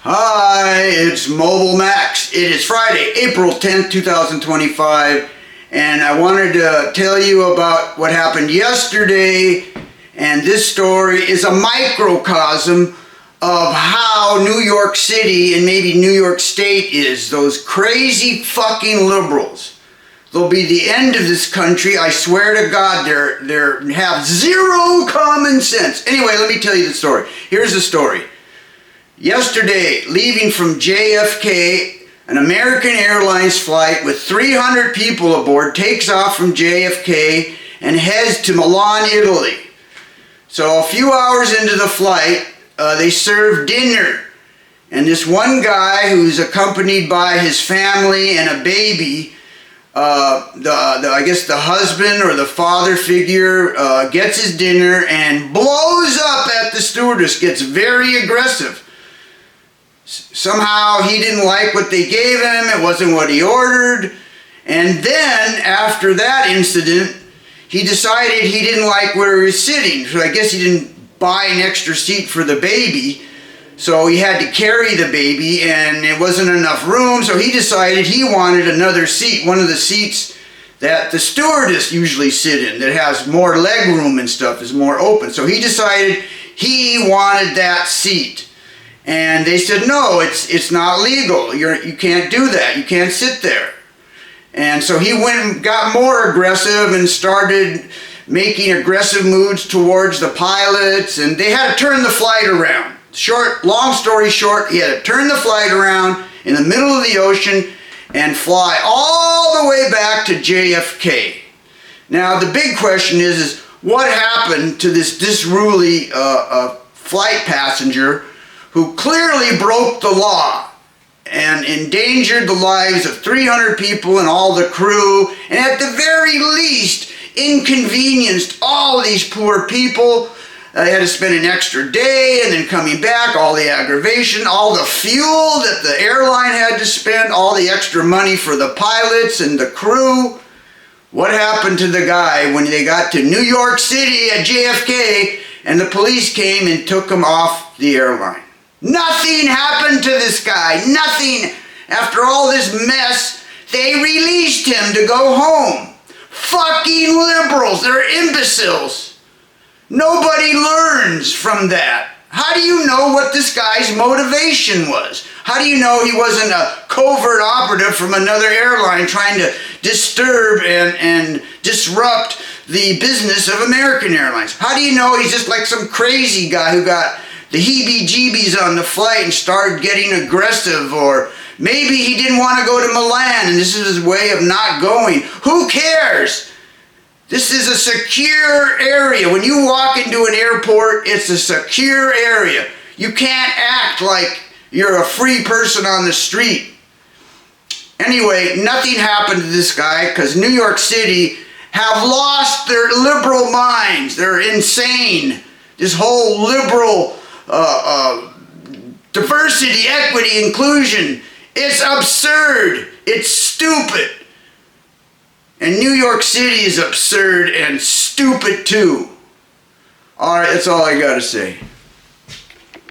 Hi, it's Mobile Max. It is Friday, April 10th, 2025, and I wanted to tell you about what happened yesterday, and this story is a microcosm of how New York City and maybe New York State is. Those crazy fucking liberals. They'll be the end of this country. I swear to God, they have zero common sense. Anyway, let me tell you the story. Here's the story. Yesterday, leaving from JFK, an American Airlines flight with 300 people aboard takes off from JFK and heads to Milan, Italy. So a few hours into the flight, they serve dinner. And this one guy who's accompanied by his family and a baby, I guess the husband or the father figure, gets his dinner and blows up at the stewardess, gets very aggressive. Somehow he didn't like what they gave him, it wasn't what he ordered, and then after that incident he decided he didn't like where he was sitting, so I guess he didn't buy an extra seat for the baby, so he had to carry the baby and it wasn't enough room, so he decided he wanted another seat, one of the seats that the stewardess usually sit in, that has more leg room and stuff, is more open, so he decided he wanted that seat. And they said, no, it's not legal. You can't do that. You can't sit there. And so he went and got more aggressive and started making aggressive moves towards the pilots. And they had to turn the flight around. Long story short, he had to turn the flight around in the middle of the ocean and fly all the way back to JFK. Now, the big question is what happened to this disruly flight passenger who clearly broke the law and endangered the lives of 300 people and all the crew, and at the very least inconvenienced all these poor people. They had to spend an extra day and then coming back, all the aggravation, all the fuel that the airline had to spend, all the extra money for the pilots and the crew. What happened to the guy when they got to New York City at JFK and the police came and took him off the airline? Nothing happened to this guy. Nothing. After all this mess, they released him to go home. Fucking liberals. They're imbeciles. Nobody learns from that. How do you know what this guy's motivation was? How do you know he wasn't a covert operative from another airline trying to disturb and disrupt the business of American Airlines? How do you know he's just like some crazy guy who got the heebie-jeebies on the flight and started getting aggressive, or maybe he didn't want to go to Milan and this is his way of not going? Who cares? This is a secure area. When you walk into an airport, it's a secure area. You can't act like you're a free person on the street. Anyway, nothing happened to this guy because New York City have lost their liberal minds. They're insane. This whole liberal diversity, equity, inclusion, it's absurd. It's stupid. And New York City is absurd and stupid too. Alright, that's all I gotta say.